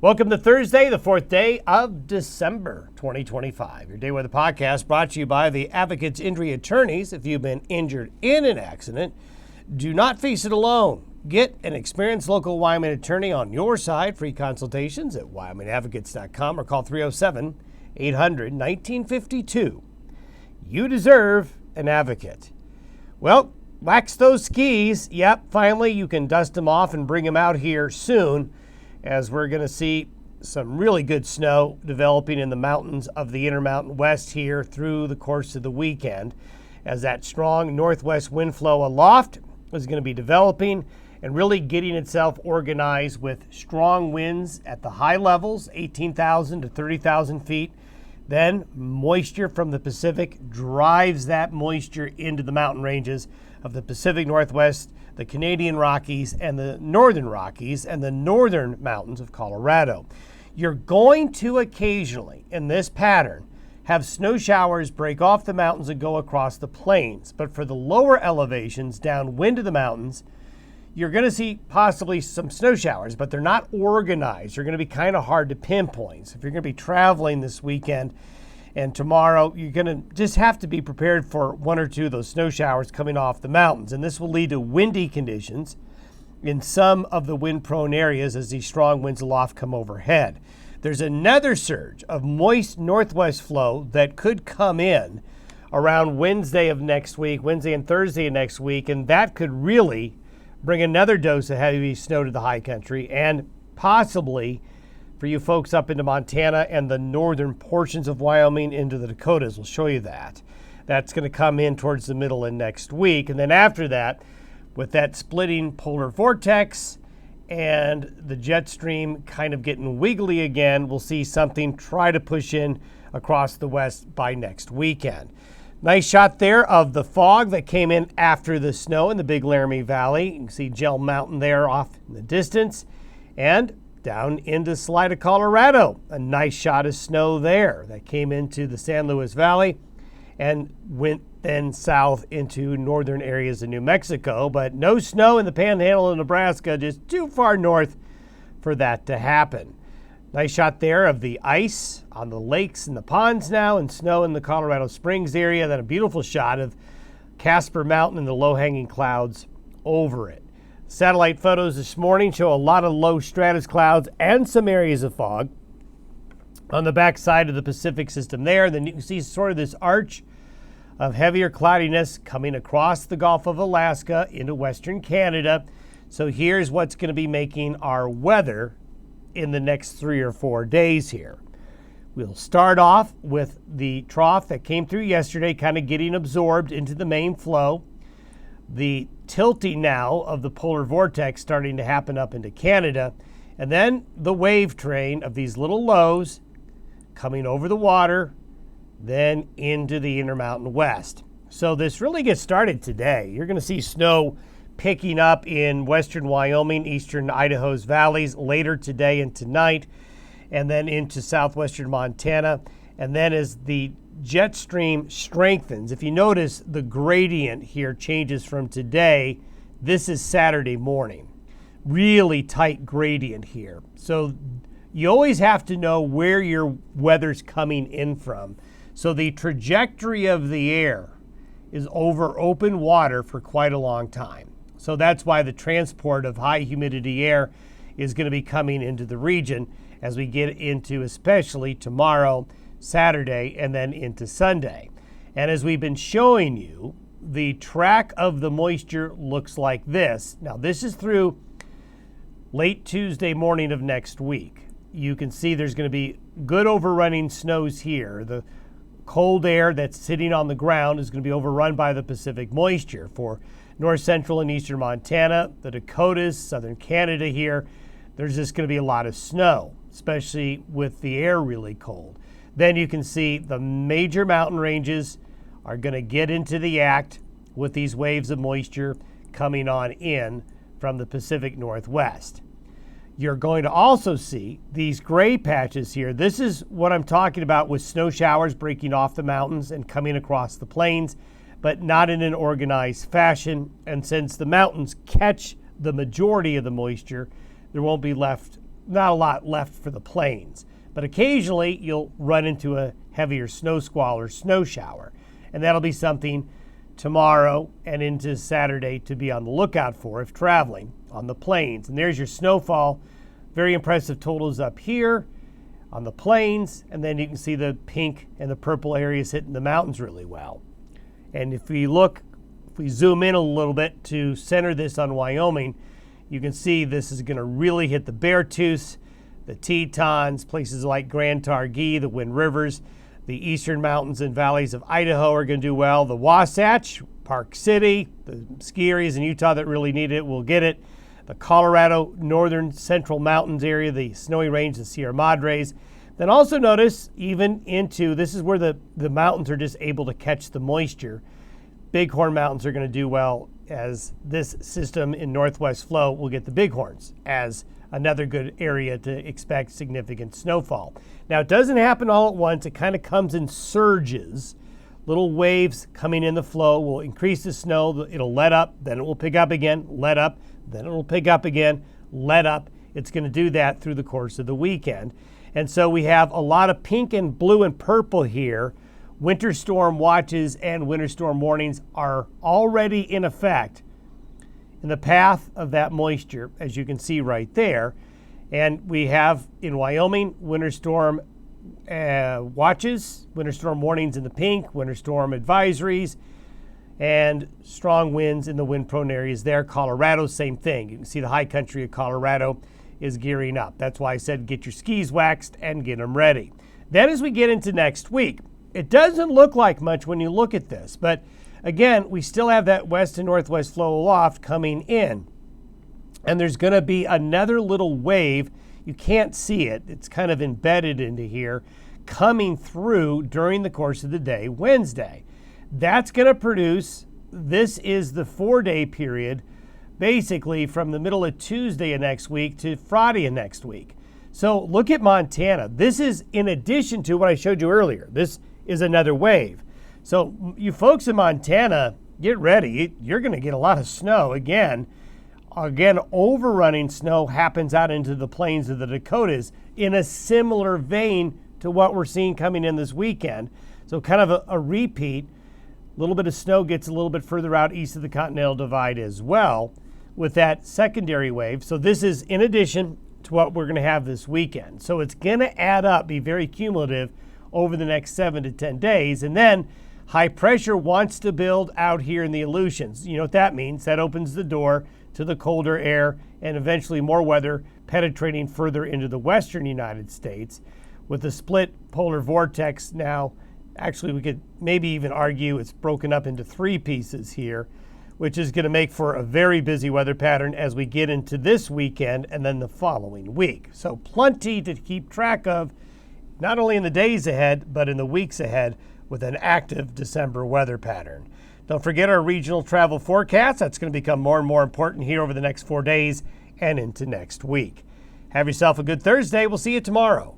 Welcome to Thursday, the 4th day of December 2025. Your Day Weather Podcast brought to you by the Advocates Injury Attorneys. If you've been injured in an accident, do not face it alone. Get an experienced local Wyoming attorney on your side. Free consultations at wyomingadvocates.com or call 307-800-1952. You deserve an advocate. Well, wax those skis. Yep, finally you can dust them off and bring them out here soon, as we're going to see some really good snow developing in the mountains of the Intermountain West here through the course of the weekend, as that strong northwest wind flow aloft is going to be developing and really getting itself organized with strong winds at the high levels, 18,000 to 30,000 feet. Then moisture from the Pacific drives that moisture into the mountain ranges of the Pacific Northwest, the Canadian Rockies, and the Northern Rockies, and the northern mountains of Colorado. You're going to occasionally, in this pattern, have snow showers break off the mountains and go across the plains. But for the lower elevations, downwind of the mountains, you're going to see possibly some snow showers, but they're not organized. They're going to be kind of hard to pinpoint. So if you're going to be traveling this weekend and tomorrow, you're going to just have to be prepared for one or two of those snow showers coming off the mountains. And this will lead to windy conditions in some of the wind-prone areas as these strong winds aloft come overhead. There's another surge of moist northwest flow that could come in around Wednesday of next week, Wednesday and Thursday of next week, and that could really bring another dose of heavy snow to the high country, and possibly for you folks up into Montana and the northern portions of Wyoming into the Dakotas. We'll show you that. That's going to come in towards the middle of next week. And then after that, with that splitting polar vortex and the jet stream kind of getting wiggly again, we'll see something try to push in across the west by next weekend. Nice shot there of the fog that came in after the snow in the Big Laramie Valley. You can see Gel Mountain there off in the distance. And down into Salida, Colorado, a nice shot of snow there that came into the San Luis Valley and went then south into northern areas of New Mexico, but no snow in the Panhandle of Nebraska, just too far north for that to happen. Nice shot there of the ice on the lakes and the ponds now, and snow in the Colorado Springs area. Then a beautiful shot of Casper Mountain and the low-hanging clouds over it. Satellite photos this morning show a lot of low stratus clouds and some areas of fog on the backside of the Pacific system there. Then you can see sort of this arch of heavier cloudiness coming across the Gulf of Alaska into western Canada. So here's what's going to be making our weather in the next 3 or 4 days here. We'll start off with the trough that came through yesterday kind of getting absorbed into the main flow. The tilting now of the polar vortex starting to happen up into Canada, and then the wave train of these little lows coming over the water, then into the Intermountain West. So this really gets started today. You're going to see snow picking up in western Wyoming, eastern Idaho's valleys later today and tonight, and then into southwestern Montana. And then as the jet stream strengthens, if you notice the gradient here changes from today, this is Saturday morning. Really tight gradient here. So you always have to know where your weather's coming in from. So the trajectory of the air is over open water for quite a long time. So that's why the transport of high humidity air is going to be coming into the region as we get into especially tomorrow, Saturday, and then into Sunday. And as we've been showing you, the track of the moisture looks like this. Now, this is through late Tuesday morning of next week. You can see there's going to be good overrunning snows here. The cold air that's sitting on the ground is going to be overrun by the Pacific moisture for north central and eastern Montana, the Dakotas, southern Canada here. There's just going to be a lot of snow, especially with the air really cold. Then you can see the major mountain ranges are going to get into the act with these waves of moisture coming on in from the Pacific Northwest. You're going to also see these gray patches here. This is what I'm talking about with snow showers breaking off the mountains and coming across the plains, but not in an organized fashion. And since the mountains catch the majority of the moisture, there won't be left not a lot left for the plains. But occasionally you'll run into a heavier snow squall or snow shower. And that'll be something tomorrow and into Saturday to be on the lookout for if traveling on the plains. And there's your snowfall. Very impressive totals up here on the plains. And then you can see the pink and the purple areas hitting the mountains really well. And if we zoom in a little bit to center this on Wyoming, you can see this is going to really hit the Beartooths, the Tetons, places like Grand Targhee, the Wind Rivers. The eastern mountains and valleys of Idaho are going to do well. The Wasatch, Park City, the ski areas in Utah that really need it will get it. The Colorado northern central mountains area, the Snowy Range, the Sierra Madres. Then also notice even into, this is where the mountains are just able to catch the moisture. Bighorn Mountains are going to do well as this system in northwest flow will get the Bighorns as another good area to expect significant snowfall. Now, it doesn't happen all at once. It kind of comes in surges. Little waves coming in the flow will increase the snow. It'll let up, then it will pick up again, let up, then it will pick up again, let up. It's going to do that through the course of the weekend. And so we have a lot of pink and blue and purple here. Winter storm watches and winter storm warnings are already in effect in the path of that moisture, as you can see right there. And we have in Wyoming winter storm watches, winter storm warnings in the pink, winter storm advisories, and strong winds in the wind-prone areas there. Colorado, same thing. You can see the high country of Colorado is gearing up. That's why I said get your skis waxed and get them ready. Then as we get into next week, it doesn't look like much when you look at this, but again, we still have that west and northwest flow aloft coming in. And there's going to be another little wave. You can't see it. It's kind of embedded into here, coming through during the course of the day, Wednesday. That's going to produce, this is the 4-day period, basically from the middle of Tuesday of next week to Friday of next week. So look at Montana. This is in addition to what I showed you earlier. This is another wave. So you folks in Montana, get ready. You're going to get a lot of snow again. Again, overrunning snow happens out into the plains of the Dakotas in a similar vein to what we're seeing coming in this weekend. So kind of a repeat. A little bit of snow gets a little bit further out east of the Continental Divide as well with that secondary wave. So this is in addition to what we're going to have this weekend. So it's going to add up, be very cumulative over the next 7 to 10 days. And then high pressure wants to build out here in the Aleutians. You know what that means? That opens the door to the colder air and eventually more weather penetrating further into the western United States. With the split polar vortex now, actually we could maybe even argue it's broken up into 3 pieces here, which is going to make for a very busy weather pattern as we get into this weekend and then the following week. So plenty to keep track of, not only in the days ahead, but in the weeks ahead with an active December weather pattern. Don't forget our regional travel forecast. That's going to become more and more important here over the next 4 days and into next week. Have yourself a good Thursday. We'll see you tomorrow.